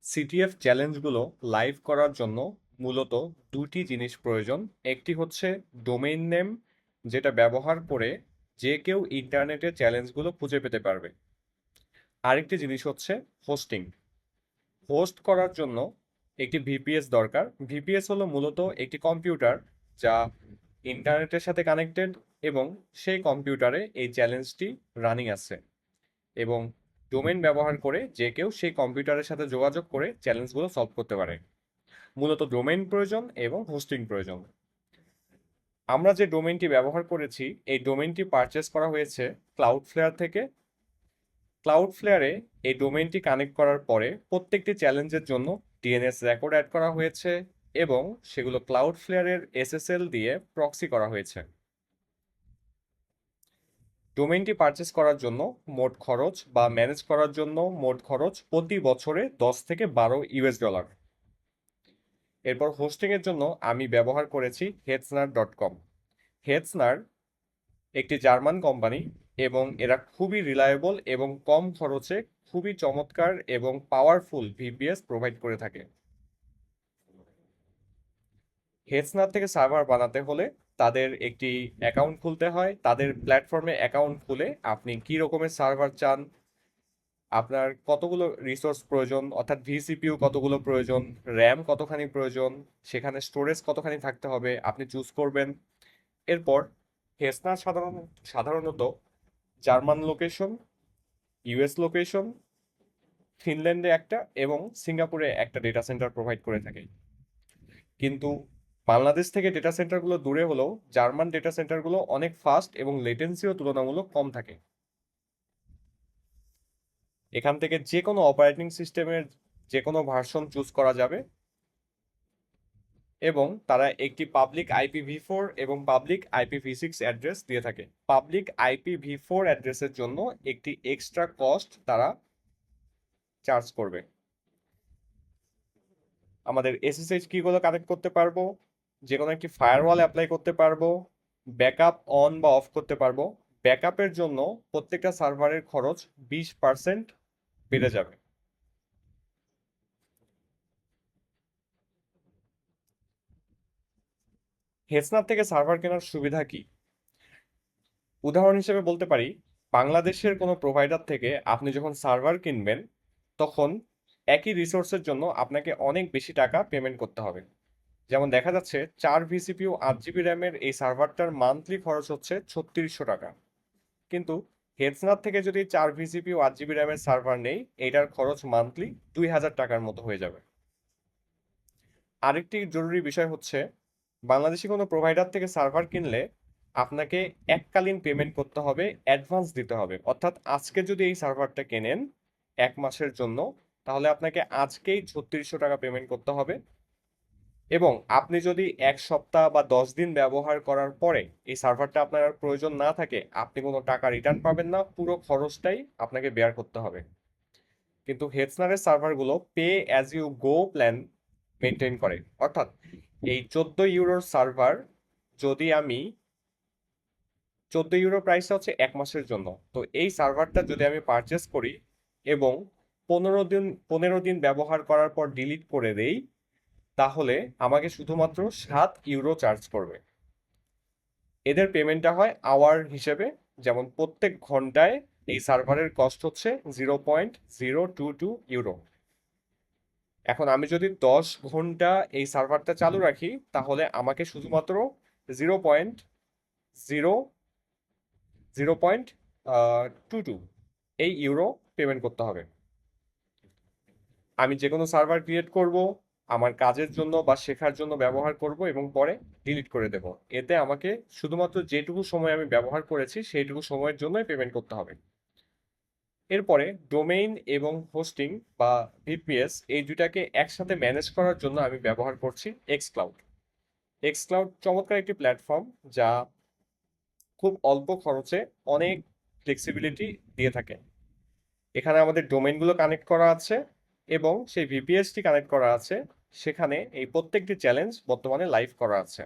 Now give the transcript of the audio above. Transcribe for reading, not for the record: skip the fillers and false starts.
CTF চ্যালেঞ্জগুলো live করার জন্য মূলত দুটি জিনিস প্রয়োজন। একটি হচ্ছে ডোমেইন নেম, যেটা ব্যবহার করে যে কেউ ইন্টারনেটে চ্যালেঞ্জগুলো খুঁজে পেতে পারবে। আরেকটি জিনিস হচ্ছে হোস্টিং। হোস্ট করার জন্য একটি ভিপিএস দরকার। ভিপিএস হলো মূলত একটি কম্পিউটার যা ইন্টারনেটের সাথে কানেক্টেড এবং সেই কম্পিউটারে এই চ্যালেঞ্জটি রানিং আছে, এবং ডোমেইন ব্যবহার করে যে কেউ সেই কম্পিউটারের সাথে যোগাযোগ করে চ্যালেঞ্জগুলো সলভ করতে পারে। মূলত ডোমেইন প্রয়োজন এবং হোস্টিং প্রয়োজন। আমরা যে ডোমেইনটি ব্যবহার করেছি, এই ডোমেইনটি পারচেস করা হয়েছে ক্লাউডফ্লেয়ার থেকে। ক্লাউডফ্লেয়ারে এই ডোমেইনটি কানেক্ট করার পরে প্রত্যেকটি চ্যালেঞ্জের জন্য ডিএনএস রেকর্ড অ্যাড করা হয়েছে এবং সেগুলো ক্লাউডফ্লেয়ারের এসএসএল দিয়ে প্রক্সি করা হয়েছে। ডোমেইনটি পারচেস করার জন্য মোট খরচ বা ম্যানেজ করার জন্য মোট খরচ প্রতি বছরে 10 থেকে 12 US ডলার। এরপর হোস্টিংয়ের জন্য আমি ব্যবহার করেছি হেডসনার.কম। হেডসনার একটি জার্মান কোম্পানি এবং এরা খুবই রিলায়েবল এবং কম খরচে খুবই চমৎকার এবং পাওয়ারফুল ভিপিএস প্রোভাইড করে থাকে। হেডসনার থেকে সার্ভার বানাতে হলে তাদের একটি অ্যাকাউন্ট খুলতে হয়। তাদের প্ল্যাটফর্মে অ্যাকাউন্ট খুলে আপনি কী রকমের সার্ভার চান, আপনার কতগুলো রিসোর্স প্রয়োজন, অর্থাৎ ভিসিপিইউ কতগুলো প্রয়োজন, র্যাম কতখানি প্রয়োজন, সেখানে স্টোরেজ কতখানি থাকতে হবে, আপনি চুজ করবেন। এরপর হেসনার সাধারণত জার্মান লোকেশন, ইউএস লোকেশন, ফিনল্যান্ডে একটা এবং সিঙ্গাপুরে একটা ডেটা সেন্টার প্রোভাইড করে থাকে। কিন্তু বাংলাদেশ থেকে ডেটা সেন্টারগুলো দূরে হলেও জার্মান ডেটা সেন্টারগুলো অনেক ফাস্ট এবং লেটেন্সিও তুলনামূলক কম থাকে। এখান থেকে যে কোনো অপারেটিং সিস্টেমের যে কোনো ভার্সন চুজ করা যাবে এবং তারা একটি পাবলিক IPv4 এবং পাবলিক IPv6 অ্যাড্রেস দিয়ে থাকে। পাবলিক IPv4 অ্যাড্রেসের জন্য একটি এক্সট্রা কস্ট তারা চার্জ করবে। আমাদের SSH কিগুলো কানেক্ট করতে পারবো, যে কোনো একটি ফায়ারওয়াল অ্যাপ্লাই করতে পারবো, ব্যাকআপ অন বা অফ করতে পারবো। ব্যাকআপের জন্য প্রত্যেকটা সার্ভারের খরচ 20% বেড়ে যাবে। হেসনার থেকে সার্ভার কেনার সুবিধা কি? উদাহরণ হিসেবে বলতে পারি, বাংলাদেশের কোনো প্রোভাইডার থেকে আপনি যখন সার্ভার কিনবেন, তখন একই রিসোর্সের জন্য আপনাকে অনেক বেশি টাকা পেমেন্ট করতে হবে। যেমন দেখা যাচ্ছে 4 ভিসিপিইউ 8 GB র্যামের এই সার্ভারটার মান্থলি খরচ হচ্ছে 3600 টাকা। কিন্তু হেডসনার থেকে যদি 4 ভিসিপিইউ 8 GB র্যামের সার্ভার নেই, এটার খরচ মান্থলি 2000 টাকার মতো হয়ে যাবে। আরেকটি জরুরি বিষয় হচ্ছে, বাংলাদেশি কোনো প্রোভাইডার থেকে সার্ভার কিনলে আপনাকে এককালীন পেমেন্ট করতে হবে, অ্যাডভান্স দিতে হবে। অর্থাৎ আজকে যদি এই সার্ভারটা কেনেন 1 মাসের জন্য, তাহলে আপনাকে আজকেই 3600 টাকা পেমেন্ট করতে হবে। এবং আপনি যদি 1 সপ্তাহ বা 10 দিন ব্যবহার করার পরে এই সার্ভারটা আপনার আর প্রয়োজন না থাকে, আপনি কোনো টাকা রিটার্ন পাবেন না, পুরো খরচটাই আপনাকে বেয়ার করতে হবে। কিন্তু হেডসনারের সার্ভারগুলো pay as you go plan maintain করে। অর্থাৎ এই 14 ইউরোর সার্ভার, যদি আমি 14 ইউরো প্রাইসটা হচ্ছে 1 মাসের জন্য, তো এই সার্ভারটা যদি আমি পারচেস করি এবং 15 দিন ব্যবহার করার পর ডিলিট করে দেই, তাহলে আমাকে শুধুমাত্র 7 ইউরো চার্জ করবে। এদের পেমেন্টটা হয় আওয়ার হিসেবে, যেমন প্রত্যেক ঘন্টায় এই সার্ভারের কস্ট হচ্ছে 0.022 ইউরো। এখন আমি যদি 10 ঘন্টা এই সার্ভারটা চালু রাখি, তাহলে আমাকে শুধুমাত্র 0.022 এই ইউরো পেমেন্ট করতে হবে। আমি যে কোনো সার্ভার ক্রিয়েট করব, আমার কাজের জন্য বা শেখার জন্য ব্যবহার করব এবং পরে ডিলিট করে দেব। এতে আমাকে শুধুমাত্র যেটুকু সময় আমি ব্যবহার করেছি সেইটুকু সময়ের জন্যই পেমেন্ট করতে হবে। এরপরে ডোমেইন এবং হোস্টিং বা ভিপিএস, এই দুটাকে একসাথে ম্যানেজ করার জন্য আমি ব্যবহার করছি এক্সক্লাউড। এক্সক্লাউড চমৎকার একটি প্ল্যাটফর্ম যা খুব অল্প খরচে অনেক ফ্লেক্সিবিলিটি দিয়ে থাকে। এখানে আমাদের ডোমেইনগুলো কানেক্ট করা আছে এবং সেই ভিপিএসটি কানেক্ট করা আছে। সেখানে এই প্রত্যেকটি চ্যালেঞ্জ বর্তমানে লাইভ করা আছে।